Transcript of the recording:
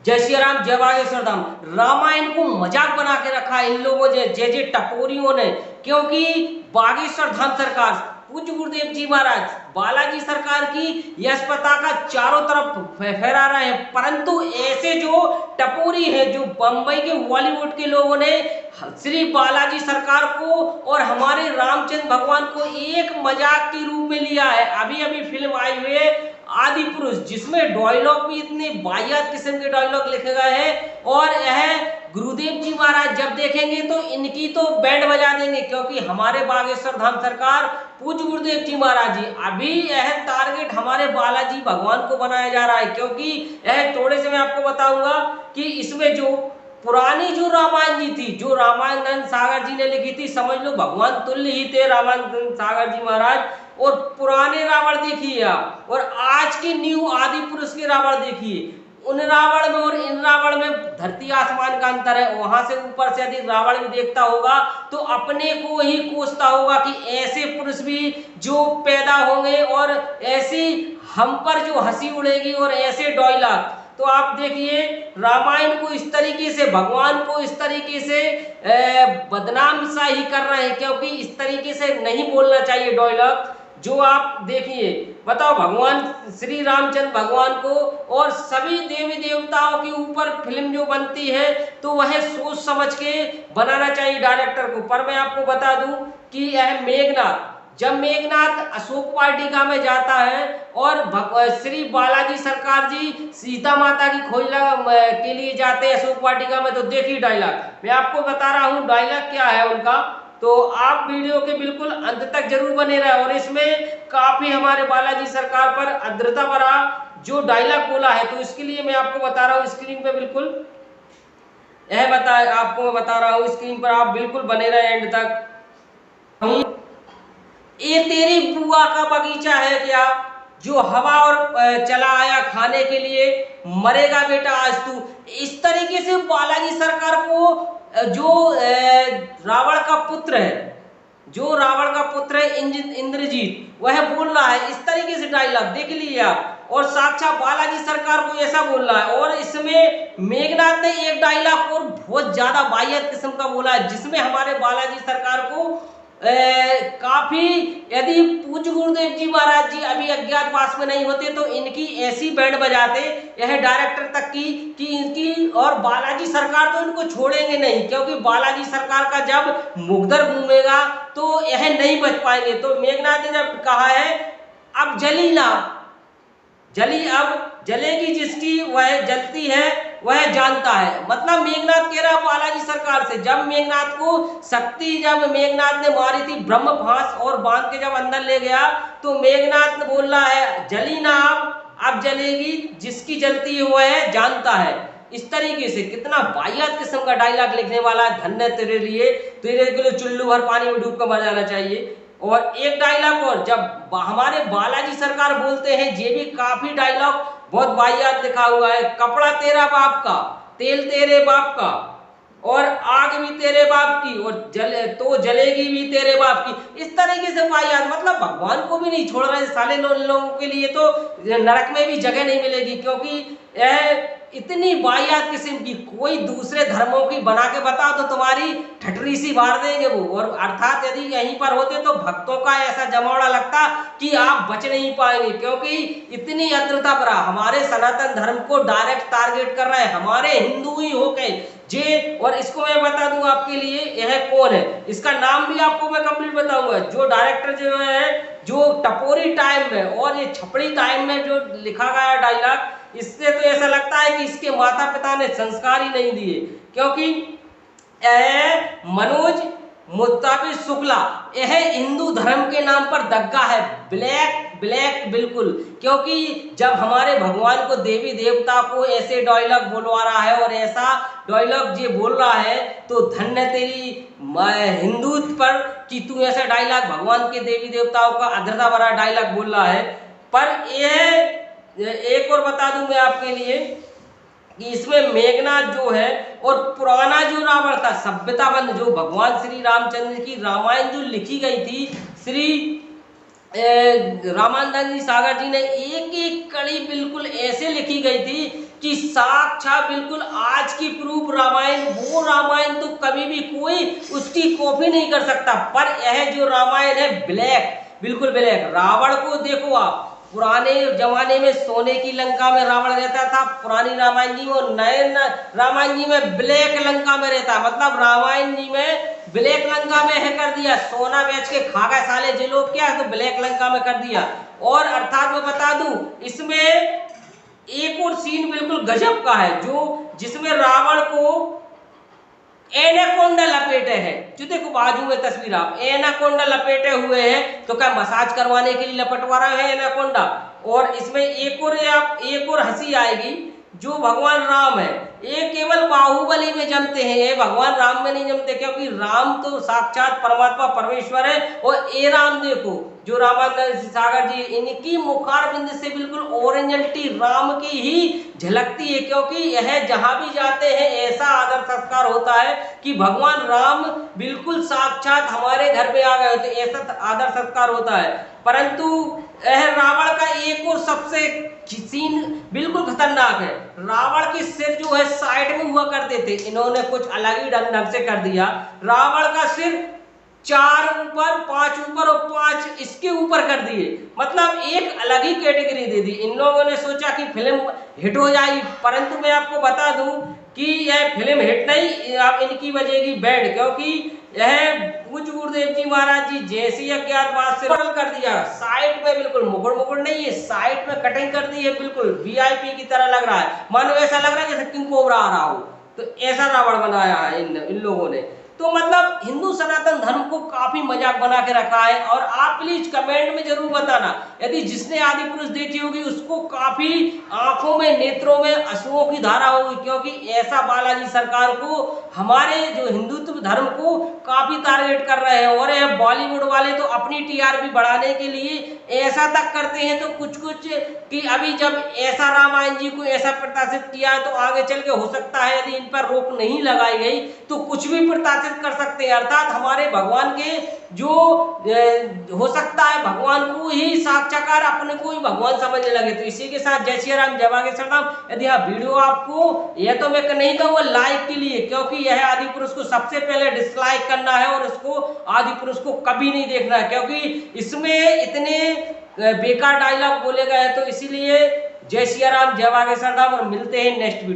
जय श्री राम, जय बागेश्वर धाम। रामायण को मजाक बना के रखा इन लोगों ने, जे टपोरियों ने। क्योंकि बागेश्वर धाम सरकार, पूज्य गुरुदेव जी महाराज, बालाजी सरकार की यश पताका चारों तरफ फहरा रहे हैं। परंतु ऐसे जो टपोरी हैं, जो बंबई के बॉलीवुड के लोगों ने श्री बालाजी सरकार को और हमारे रामचंद्र भगवान को एक मजाक के रूप में लिया है। अभी अभी फिल्म आई हुई है आदि पुरुष, जिसमें डायलॉग भी इतने वाहियात किस्म के डायलॉग लिखे गए हैं। और यह गुरुदेव जी महाराज जब देखेंगे तो इनकी तो बैंड बजा देंगे, क्योंकि हमारे बागेश्वर धाम सरकार पूज्य गुरुदेव जी महाराज जी, अभी यह टारगेट हमारे बालाजी भगवान को बनाया जा रहा है। क्योंकि यह थोड़े से मैं आपको बताऊंगा कि इसमें जो पुरानी जो रामायण जी थी, जो रामानंद सागर जी ने लिखी थी, समझ लो भगवान तुल्य ही थे रामानंद सागर जी महाराज। और पुराने रावण देखिए आप, और आज के न्यू आदि पुरुष के रावण देखिए। उन रावण में और इन रावण में धरती आसमान का अंतर है। वहां से ऊपर से यदि रावण भी देखता होगा तो अपने को ही कोसता होगा कि ऐसे पुरुष भी जो पैदा होंगे और ऐसी हम पर जो हंसी उड़ेगी और ऐसे डायलॉग। तो आप देखिए रामायण को इस तरीके से, भगवान को इस तरीके से बदनाम सा ही कर रहे हैं, क्योंकि इस तरीके से नहीं बोलना चाहिए डायलॉग। जो आप देखिए, बताओ भगवान श्री रामचंद्र भगवान को और सभी देवी देवताओं के ऊपर फिल्म जो बनती है तो वह सोच समझ के बनाना चाहिए डायरेक्टर को। पर मैं आपको बता दूं कि यह मेघनाथ, जब मेघनाथ अशोक वाटिका में जाता है और श्री बालाजी सरकार जी सीता माता की खोज के लिए जाते हैं अशोक वाटिका में, तो देखिए डायलॉग मैं आपको बता रहा हूँ डायलॉग क्या है उनका। तो आप वीडियो के बिल्कुल अंत तक जरूर बने रहे। और इसमें काफी हमारे बालाजी सरकार पर अद्रता भरा जो डायलॉग बोला है, तो इसके लिए मैं आपको बता रहा हूँ स्क्रीन पे, बिल्कुल यह आपको मैं बता रहा हूँ स्क्रीन पर, आप बिल्कुल बने रहे एंड तक। ये तेरी बुआ का बगीचा है क्या, जो हवा और चला आया खाने के लिए, मरेगा बेटा आज तू। इस तरीके से बालाजी सरकार को जो रावण का पुत्र है, जो रावण का पुत्र है इंद्रजीत, वह बोल रहा है इस तरीके से डायलॉग, देख लीजिए आप। और साक्षात बालाजी सरकार को ऐसा बोल रहा है। और इसमें मेघनाथ ने एक डायलॉग और बहुत ज्यादा वाहियात किस्म का बोला है, जिसमें हमारे बालाजी सरकार को काफी, यदि पूज्य गुरुदेव जी महाराज जी अभी अज्ञातवास में नहीं होते तो इनकी ऐसी बैंड बजाते यह डायरेक्टर तक की कि इनकी, और बालाजी सरकार तो इनको छोड़ेंगे नहीं, क्योंकि बालाजी सरकार का जब मुगदर घूमेगा तो यह नहीं बच पाएंगे। तो मेघनाथ ने जब कहा है अब जली ना जली, अब जलेगी जिसकी वह जलती है वह जानता है। मतलब मेघनाथ कह रहा बालाजी सरकार से, जब मेघनाथ को शक्ति, जब मेघनाथ ने मारी थी ब्रह्म फांस और बांध के जब अंदर ले गया, तो मेघनाथ बोल रहा है जली ना अब जलेगी जिसकी जलती है वह जानता है। इस तरीके से कितना वाहियात किस्म का डायलॉग लिखने वाला है। धन्य तेरे लिए, तेरे के लिए चुल्लू भर पानी में डूब कर मर जाना चाहिए। और एक डायलॉग और, जब हमारे बालाजी सरकार बोलते हैं, ये भी काफी डायलॉग बहुत वाहियात लिखा हुआ है। कपड़ा तेरा बाप का, तेल तेरे बाप का, और आग भी तेरे बाप की, और जलेगी भी तेरे बाप की। इस तरीके से वाहियात, मतलब भगवान को भी नहीं छोड़ रहे साले लोगों के लिए तो नरक में भी जगह नहीं मिलेगी, क्योंकि यह इतनी वाहियात किस्म की। कोई दूसरे धर्मों की बना के बता तो तुम्हारी ठटरी सी मार देंगे वो। और अर्थात यदि यहीं पर होते तो भक्तों का ऐसा जमावड़ा लगता कि आप बच नहीं पाएंगे, क्योंकि इतनी अद्रता भरा हमारे सनातन धर्म को डायरेक्ट टारगेट कर रहे हैं, हमारे हिंदू ही होके जे। और इसको मैं बता दूं आपके लिए, यह कौन है, इसका नाम भी आपको मैं कंप्लीट बताऊंगा। जो डायरेक्टर जो है, जो टपोरी टाइम में और ये छपड़ी टाइम में जो लिखा गया डायलॉग, इससे तो ऐसा लगता है कि इसके माता पिता ने संस्कार ही नहीं दिए। क्योंकि मनोज मुत्ताफी शुक्ला, यह हिंदू धर्म के नाम पर दग्गा है, ब्लैक बिल्कुल। क्योंकि जब हमारे भगवान को, देवी देवता को ऐसे डायलॉग बोलवा रहा है और ऐसा डायलॉग ये बोल रहा है, तो धन्य तेरी हिंदुत्व पर कि तू ऐसा डायलॉग भगवान के देवी देवताओं का अधरता भरा डायलॉग बोल रहा है। पर यह एक और बता दूं मैं आपके लिए कि इसमें मेघनाथ जो है और पुराना जो रावण था, सभ्यताबंध, जो भगवान श्री रामचंद्र की रामायण जो लिखी गई थी, श्री रामानंद जी सागर जी ने एक एक कड़ी बिल्कुल ऐसे लिखी गई थी कि साक्षात बिल्कुल आज की प्रूफ रामायण, वो रामायण तो कभी भी कोई उसकी कॉपी नहीं कर सकता। पर यह जो रामायण है ब्लैक, बिल्कुल ब्लैक। रावण को देखो आप, पुराने जमाने में सोने की लंका में रावण रहता था पुरानी रामायण जी में, और नए रामायण जी में ब्लैक लंका में रहता। मतलब रामायण जी में ब्लैक लंका में है कर दिया, सोना बेच के खा गए साले जे लोग, क्या है तो ब्लैक लंका में कर दिया। और अर्थात मैं बता दूं, इसमें एक और सीन बिल्कुल गजब का है, जो जिसमें रावण को एनाकोंडा लपेटे हैं। जो देखो बाजू में तस्वीर, आप एनाकोंडा लपेटे हुए हैं, तो क्या मसाज करवाने के लिए लपटवा रहे हैं एनाकोंडा। और इसमें एक और हंसी आएगी, जो भगवान राम है ये केवल बाहुबली में जमते हैं, ये भगवान राम में नहीं जमते, क्योंकि राम तो साक्षात परमात्मा परमेश्वर है। और ये राम देखो, जो रामानंद सागर जी, इनकी मुखार बिंद से बिल्कुल ओरिजिनलिटी राम की ही झलकती है, क्योंकि यह जहां भी जाते हैं ऐसा आदर सत्कार होता है कि भगवान राम बिल्कुल साक्षात हमारे घर में आ गए होते, ऐसा आदर सत्कार होता है। परंतु यह रावण का एक और सबसे सीन बिल्कुल खतरनाक है। रावण के सिर जो है साइड में हुआ करते थे, इन्होंने कुछ अलग ही ढंग से कर दिया। रावण का सिर 4 ऊपर, 5 ऊपर और 5 इसके ऊपर कर दिए, मतलब एक अलग ही कैटेगरी दे दी। इन लोगों ने सोचा कि फिल्म हिट हो जाएगी, परंतु मैं आपको बता दूं कि यह फिल्म हिट नहीं, आप इनकी बजेगी बैंड, क्योंकि यह पूज्य गुरुदेव जी महाराज जी जैसी अज्ञातवास से बदल कर दिया। साइड में बिल्कुल मुकुड़ नहीं है, साइड में कटिंग कर दी है, बिल्कुल वीआईपी की तरह लग रहा है, मानो ऐसा लग रहा है जैसे किंग कोबरा आ रहा हो। तो ऐसा रावण बनाया है इन लोगों ने। तो मतलब हिंदू सनातन धर्म को काफी मजाक बना के रखा है। और आप प्लीज कमेंट में जरूर बताना, यदि जिसने आदि पुरुष देखी होगी उसको काफी आंखों में, नेत्रों में अश्रुओं की धारा होगी, क्योंकि ऐसा बालाजी सरकार को, हमारे जो हिंदुत्व धर्म को काफी टारगेट कर रहे हैं। और यह बॉलीवुड वाले तो अपनी टीआरपी बढ़ाने के लिए ऐसा तक करते हैं, तो कुछ कि अभी जब ऐसा रामायण जी को ऐसा प्रकाशित किया है, तो आगे चल के हो सकता है यदि इन पर रोक नहीं लगाई गई तो कुछ भी प्रकाशित कर सकते हैं। अर्थात हमारे भगवान के जो हो सकता है भगवान को ही साक्षात्कार, अपने को ही भगवान समझने लगे। तो इसी के साथ जय श्री राम, जय बागेश्वर धाम। यदि हाँ वीडियो आपको, यह तो मैं नहीं कहूँगा लाइक के लिए, क्योंकि यह आदि पुरुष को सबसे पहले डिसलाइक करना है और इसको आदि पुरुष को कभी नहीं देखना है, क्योंकि इसमें इतने बेकार डायलॉग बोले गए हैं। तो इसीलिए जय श्री राम, जय बागेश्वर धाम, और मिलते हैं नेक्स्ट वीडियो।